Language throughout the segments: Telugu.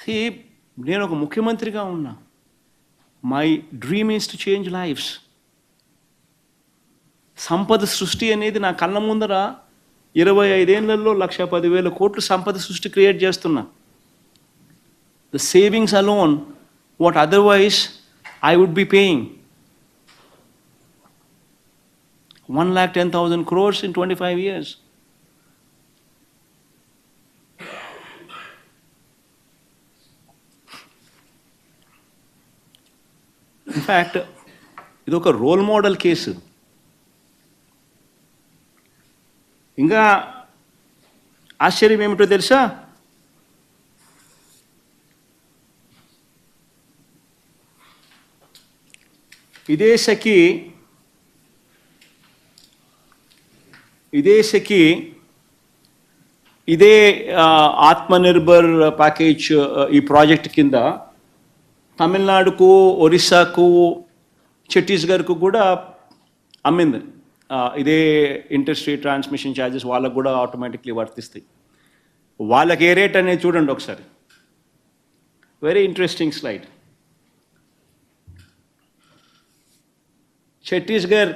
See, నేను ఒక ముఖ్యమంత్రిగా ఉన్నా. My dream is to change lives. సంపద సృష్టి అనేది నా కళ్ళ ముందర 25 ఏళ్లలో 1,10,000 కోట్లు సంపద సృష్టి క్రియేట్ చేస్తున్నా. The savings alone what otherwise I would be paying 1,10,000 crores in 25 years. In fact ఇది ఒక రోల్ మోడల్ కేసు. ఇంకా ఆశ్చర్యం ఏమిటో తెలుసా, ఇదే సఖి ఇదే ఆత్మనిర్భర్ ప్యాకేజ్ ఈ ప్రాజెక్ట్ కింద తమిళనాడుకు, ఒరిస్సాకు, ఛత్తీస్గఢ్కు కూడా అమ్మింది. ఇదే ఇంటర్ స్టేట్ ట్రాన్స్మిషన్ ఛార్జెస్ వాళ్ళకు కూడా ఆటోమేటిక్లీ వర్తిస్తాయి. వాళ్ళకి ఏ రేట్ అనేది చూడండి ఒకసారి. Very interesting slide. ఛత్తీస్గఢ్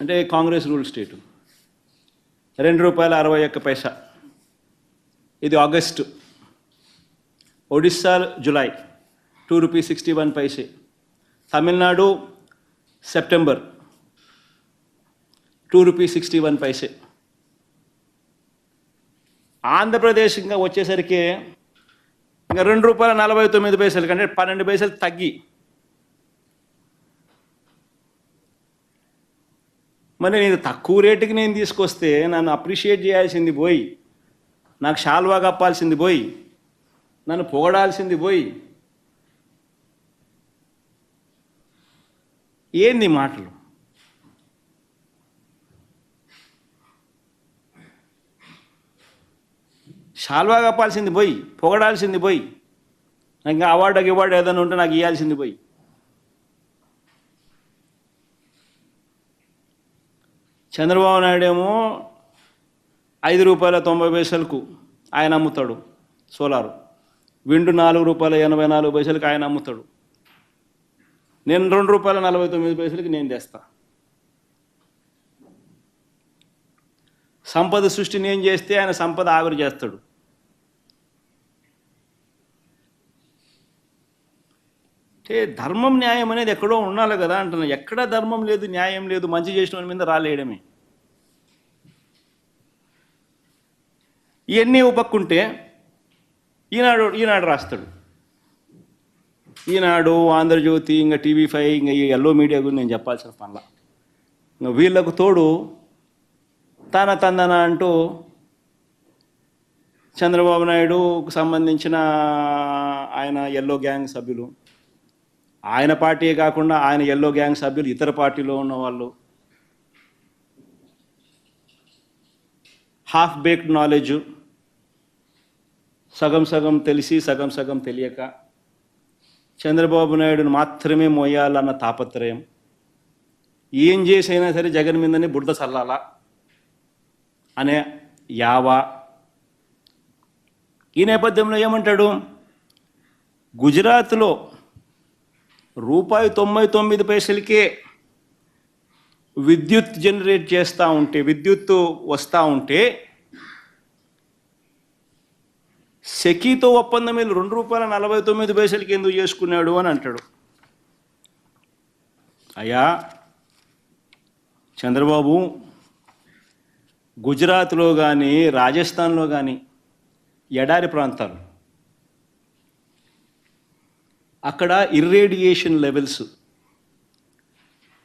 అంటే కాంగ్రెస్ రూల్ స్టేటు, ₹2.61. ఇది August. Odisha July ₹2.61. Tamil Nadu September ₹2.61. Andhra Pradesh ఇంకా వచ్చేసరికి ఇంకా ₹2.49 కంటే 12 పైసలు తగ్గి. మరి నేను తక్కువ రేటుకి నేను తీసుకొస్తే నన్ను అప్రిషియేట్ చేయాల్సింది పోయి, నాకు శాల్వా కప్పాల్సింది పోయి, నన్ను పొగడాల్సింది పోయి, ఏంది మాటలు? శాల్వా కప్పాల్సింది పోయి, పొగడాల్సింది పోయి, ఇంకా అవార్డు ఏదైనా ఉంటే నాకు ఇవ్వాల్సింది పోయి. చంద్రబాబు నాయుడు ఏమో ₹5.90 ఆయన అమ్ముతాడు సోలారు. విండ్ ₹4.84 ఆయన అమ్ముతాడు. నేను ₹2.49 నేను తెస్తా. సంపద సృష్టి నేను చేస్తే ఆయన సంపద ఆవిరి చేస్తాడు. అంటే ధర్మం న్యాయం అనేది ఎక్కడో ఉండాలి కదా అంటున్నా. ఎక్కడ ధర్మం లేదు, న్యాయం లేదు, మంచి చేసిన వాళ్ళ మీద రాలేయడమే. ఇవన్నీ ఉపక్కుంటే ఈనాడు రాస్తాడు. ఈనాడు, ఆంధ్రజ్యోతి, ఇంకా TV5, ఇంకా ఈ ఎల్లో మీడియా గురించి నేను చెప్పాల్సిన పనిలా. ఇంకా వీళ్ళకు తోడు తందన అంటూ చంద్రబాబు నాయుడుకు సంబంధించిన ఆయన ఎల్లో గ్యాంగ్ సభ్యులు, ఆయన పార్టీయే కాకుండా ఆయన ఎల్లో గ్యాంగ్ సభ్యులు ఇతర పార్టీలో ఉన్న వాళ్ళు, హాఫ్ బేక్డ్ నాలెడ్జ్, సగం సగం తెలిసి సగం సగం తెలియక చంద్రబాబు నాయుడును మాత్రమే మోయాలన్న తాపత్రయం, ఏం చేసైనా సరే జగన్ మీదనే బురద చల్లాలా అనే యావా. ఈ నేపథ్యంలో ఏమంటాడు, గుజరాత్లో ₹99 విద్యుత్ జనరేట్ చేస్తూ ఉంటే, విద్యుత్తు వస్తూ ఉంటే సెకీతో ఒప్పందం వీళ్ళు ₹2.49 ఎందుకు చేసుకున్నాడు అని అంటాడు. అయ్యా చంద్రబాబు, గుజరాత్లో కానీ రాజస్థాన్లో కానీ ఎడారి ప్రాంతాలు, అక్కడ ఇర్రేడియేషన్ లెవెల్స్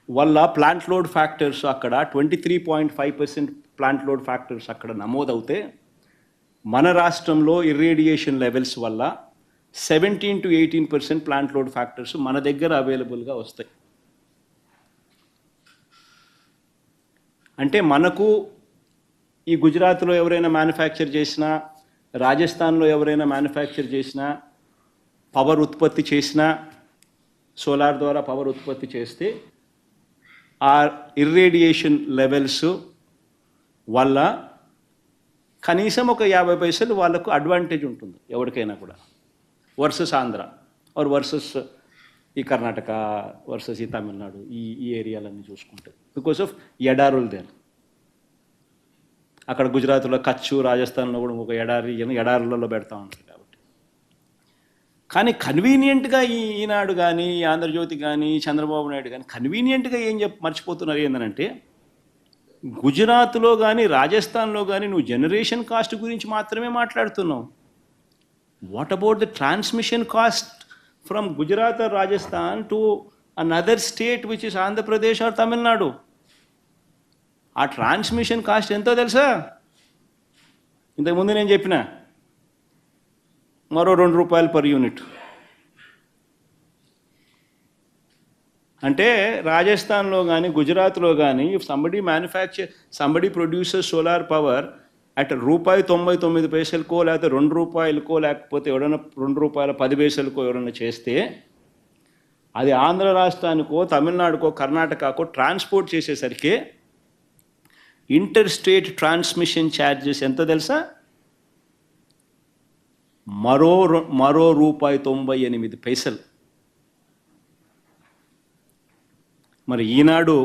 వల్ల ప్లాంట్ లోడ్ ఫ్యాక్టర్స్ అక్కడ 23.5% ప్లాంట్ లోడ్ ఫ్యాక్టర్స్ అక్కడ నమోదవుతే, మన రాష్ట్రంలో ఇర్రేడియేషన్ లెవెల్స్ వల్ల 17 to 18% ప్లాంట్ లోడ్ ఫ్యాక్టర్స్ మన దగ్గర అవైలబుల్గా వస్తాయి. అంటే మనకు ఈ గుజరాత్లో ఎవరైనా మ్యానుఫ్యాక్చర్ చేసినా, రాజస్థాన్లో ఎవరైనా మ్యానుఫ్యాక్చర్ చేసినా, పవర్ ఉత్పత్తి చేసినా, సోలార్ ద్వారా పవర్ ఉత్పత్తి చేస్తే ఆ ఇర్రేడియేషన్ లెవెల్స్ వల్ల కనీసం ఒక 50 పైసలు వాళ్ళకు అడ్వాంటేజ్ ఉంటుంది ఎవరికైనా కూడా. వర్సెస్ ఆంధ్ర ఆర్ వర్సెస్ ఈ కర్ణాటక వర్సెస్ ఈ తమిళనాడు ఈ ఏరియాలన్నీ చూసుకుంటే బికాస్ ఆఫ్ ఎడారులు దేర్. అక్కడ గుజరాత్లో కచ్చు, రాజస్థాన్లో కూడా ఒక ఎడారులలో పెడతా ఉంటారు కాబట్టి. కానీ కన్వీనియంట్గా ఈనాడు కానీ ఆంధ్రజ్యోతి కానీ చంద్రబాబు నాయుడు కానీ కన్వీనియంట్గా మర్చిపోతున్నారు ఏంటంటే గుజరాత్లో కానీ రాజస్థాన్లో కానీ నువ్వు జనరేషన్ కాస్ట్ గురించి మాత్రమే మాట్లాడుతున్నావు. What about the transmission cost from Gujarat or Rajasthan to another state which is Andhra Pradesh or Tamil Nadu? ఆ ట్రాన్స్మిషన్ కాస్ట్ ఎంతో తెలుసా? ఇంతకుముందు నేను చెప్పిన మరో ₹2 పర్ యూనిట్. అంటే రాజస్థాన్లో కానీ గుజరాత్లో కానీ somebody producer solar power at ₹1.99 లేకపోతే ₹2 లేకపోతే ఎవడన్నా ₹2.10 ఎవడన్నా చేస్తే అది ఆంధ్ర రాష్ట్రానికో తమిళనాడుకో కర్ణాటకకో ట్రాన్స్పోర్ట్ చేసేసరికి ఇంటర్ స్టేట్ ట్రాన్స్మిషన్ ఛార్జెస్ ఎంత తెలుసా? మరో ₹1.98. మరి ఈనాడు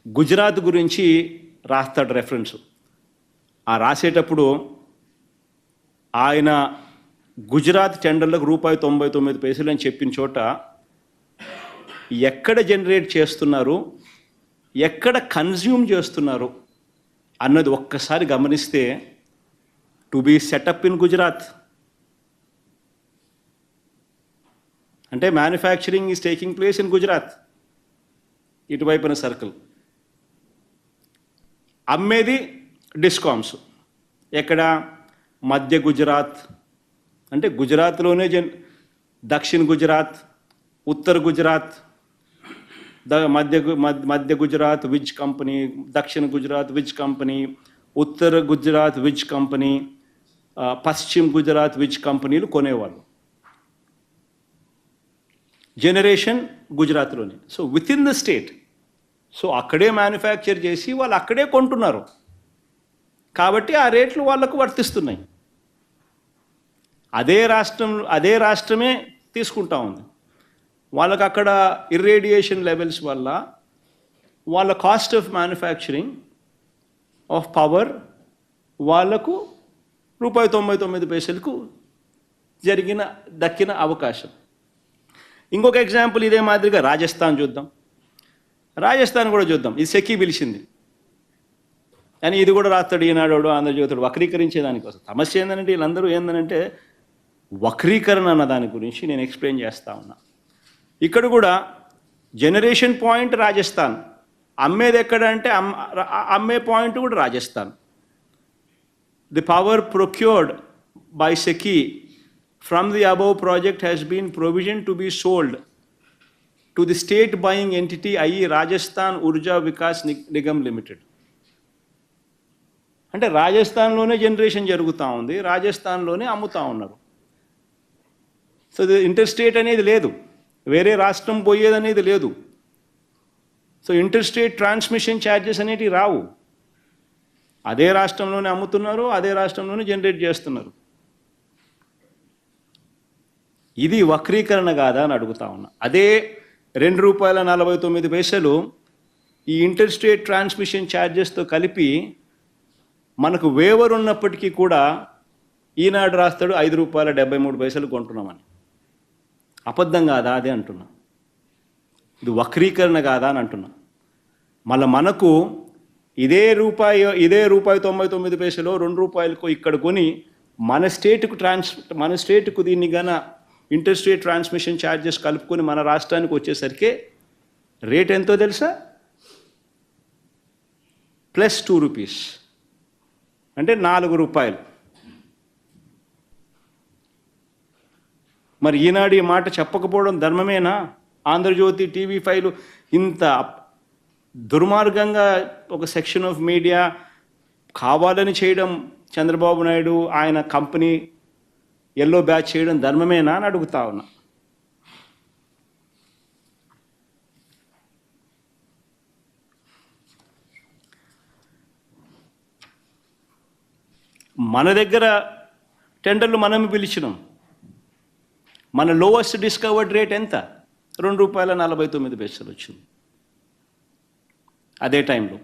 గుజరాత్ గురించి రాస్తాడు రెఫరెన్స్. ఆ రాసేటప్పుడు ఆయన గుజరాత్ టెండర్లకు ₹1.99 అని చెప్పిన చోట ఎక్కడ జనరేట్ చేస్తున్నారు, ఎక్కడ కన్జ్యూమ్ చేస్తున్నారు అన్నది ఒక్కసారి గమనిస్తే to be set up in Gujarat అంటే manufacturing is taking place in Gujarat. ఇటువైపున సర్కిల్ అమ్మేది డిస్కామ్స్ ఎక్కడ? మధ్య గుజరాత్ అంటే గుజరాత్లోనే దక్షిణ గుజరాత్, ఉత్తర గుజరాత్, మధ్య గుజరాత్ విజ్ కంపెనీ, దక్షిణ గుజరాత్ విజ్ కంపెనీ, ఉత్తర గుజరాత్ విజ్ కంపెనీ, పశ్చిమ గుజరాత్ విజ్ కంపెనీలు కొనేవాళ్ళు. జనరేషన్ గుజరాత్లోనే. So within the state. So అక్కడే మ్యానుఫ్యాక్చర్ చేసి వాళ్ళు అక్కడే కొంటున్నారు కాబట్టి ఆ రేట్లు వాళ్ళకు వర్తిస్తున్నాయి. అదే రాష్ట్రమే తీసుకుంటా ఉంది. వాళ్ళకు అక్కడ ఇర్రేడియేషన్ లెవెల్స్ వల్ల వాళ్ళ cost of manufacturing of power వాళ్ళకు ₹1.99 దక్కిన అవకాశం. ఇంకొక ఎగ్జాంపుల్ ఇదే మాదిరిగా రాజస్థాన్ చూద్దాం. రాజస్థాన్ కూడా చూద్దాం. ఇది సెకీ పిలిచింది కానీ ఇది కూడా రాస్తాడు ఈనాడు ఆంధ్రజ్యోతుడు వక్రీకరించేదానికోసం. సమస్య ఏంటంటే వీళ్ళందరూ ఏంటంటే వక్రీకరణ అన్న దాని గురించి నేను ఎక్స్ప్లెయిన్ చేస్తా ఉన్నా. ఇక్కడ కూడా జనరేషన్ పాయింట్ రాజస్థాన్, అమ్మేది ఎక్కడ అంటే అమ్మే పాయింట్ కూడా Rajasthan. The power procured by SECI from the above project has been provisioned to be sold to the state buying entity, i.e. Rajasthan Urja Vikas Nigam Limited. అంటే రాజస్థాన్లోనే జనరేషన్ జరుగుతూ ఉంది, రాజస్థాన్లోనే అమ్ముతూ ఉన్నారు. సో ఇంటర్ స్టేట్ అనేది లేదు, వేరే రాష్ట్రం పోయేది అనేది లేదు. So inter state transmission charges అనేటివి రావు. అదే రాష్ట్రంలోనే అమ్ముతున్నారు, అదే రాష్ట్రంలోనే జనరేట్ చేస్తున్నారు. ఇది వక్రీకరణ కాదా అని అడుగుతా ఉన్నా. అదే ₹2.49 ఈ ఇంటర్ స్టేట్ ట్రాన్స్మిషన్ ఛార్జెస్తో కలిపి మనకు వేవర్ ఉన్నప్పటికీ కూడా ఈనాడు రాస్తాడు ₹5.73 కొంటున్నామని. అబద్ధం కాదా అదే అంటున్నా. ఇది వక్రీకరణ కాదా అని అంటున్నా. మళ్ళీ మనకు ఇదే ₹1.99 ₹2 ఇక్కడ కొని మన స్టేట్కు దీన్ని గన ఇంటర్ స్టేట్ ట్రాన్స్మిషన్ ఛార్జెస్ కలుపుకొని మన రాష్ట్రానికి వచ్చేసరికి రేట్ ఎంతో తెలుసా? +2 అంటే ₹4. మరి ఈనాడు ఈ మాట చెప్పకపోవడం ధర్మమేనా? ఆంధ్రజ్యోతి, TV5 ఇంత దుర్మార్గంగా ఒక సెక్షన్ ఆఫ్ మీడియా కావాలని చేయడం, చంద్రబాబు నాయుడు ఆయన కంపెనీ ఎల్లో బ్యాచ్ చేయడం ధర్మమేనా అని అడుగుతా ఉన్నా. మన దగ్గర టెండర్లు మనమే పిలిచినాం. మన లోవెస్ట్ డిస్కవర్డ్ రేట్ ఎంత? ₹2.49 వచ్చింది అదే టైంలో.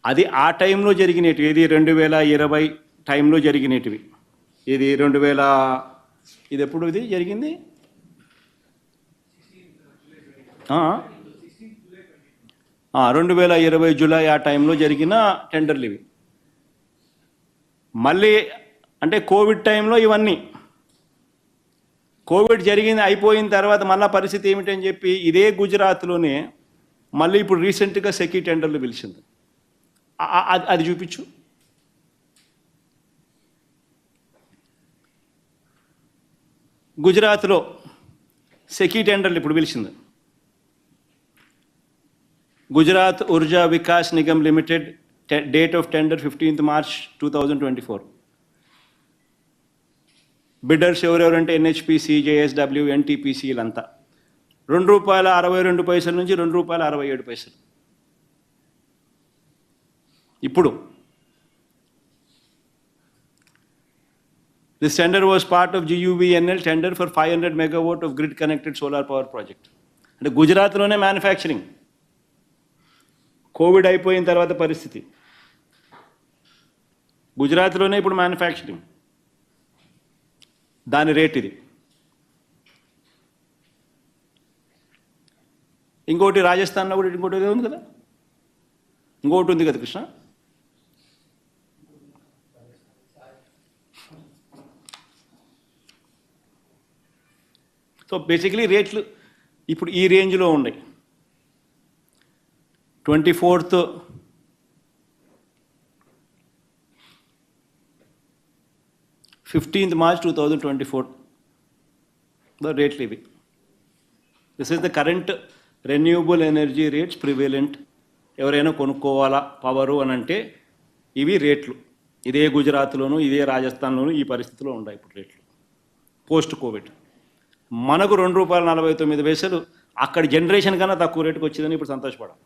అది ఆ టైంలో జరిగినవి. ఇది 2020 టైంలో జరిగినవి. ఇది 2000 ఇది ఎప్పుడు ఇది జరిగింది? 2020 జూలై ఆ టైంలో జరిగిన టెండర్లు ఇవి. మళ్ళీ అంటే కోవిడ్ టైంలో ఇవన్నీ. కోవిడ్ జరిగింది, అయిపోయిన తర్వాత మళ్ళీ పరిస్థితి ఏమిటని చెప్పి ఇదే గుజరాత్లోనే మళ్ళీ ఇప్పుడు రీసెంట్గా సెకీ టెండర్లు పిలిచింది. అది చూపించు. గుజరాత్లో సెకీ టెండర్లు ఇప్పుడు పిలిచింది. Gujarat Urja Vikas Nigam limited, date of tender 15th March 2024. Bidders ఎవరెవరంటే ఎన్హెచ్పిసి, జేఎస్డబ్ల్యూ, ఎన్టీపీసీ వీళ్ళంతా. ₹2.62 నుంచి ₹2.67. ఇప్పుడు this tender was part of GUVNL tender for 500 megawatt off grid connected solar power project. అంటే గుజరాత్లోనే మ్యానుఫ్యాక్చరింగ్. కోవిడ్ అయిపోయిన తర్వాత పరిస్థితి గుజరాత్లోనే ఇప్పుడు మ్యానుఫ్యాక్చరింగ్. దాని రేట్ ఇది. ఇంకోటి రాజస్థాన్లో కూడా ఇంకోటి ఉంది కదా, ఇంకోటి ఉంది కదా కృష్ణ. సో బేసిక్లీ రేట్లు ఇప్పుడు ఈ రేంజ్లో ఉన్నాయి. 24th March 2024 the rate levy. This is the current renewable energy rates prevalent. ఎవరైనా కొనుక్కోవాలా పవరు అని అంటే ఇవి రేట్లు. ఇదే గుజరాత్లోను ఇదే రాజస్థాన్లోను ఈ పరిస్థితిలో ఉన్నాయి ఇప్పుడు రేట్లు పోస్ట్ కోవిడ్. మనకు ₹2.49 అక్కడ జనరేషన్ కన్నా తక్కువ రేటుకి వచ్చిందని ఇప్పుడు సంతోషపడాలి.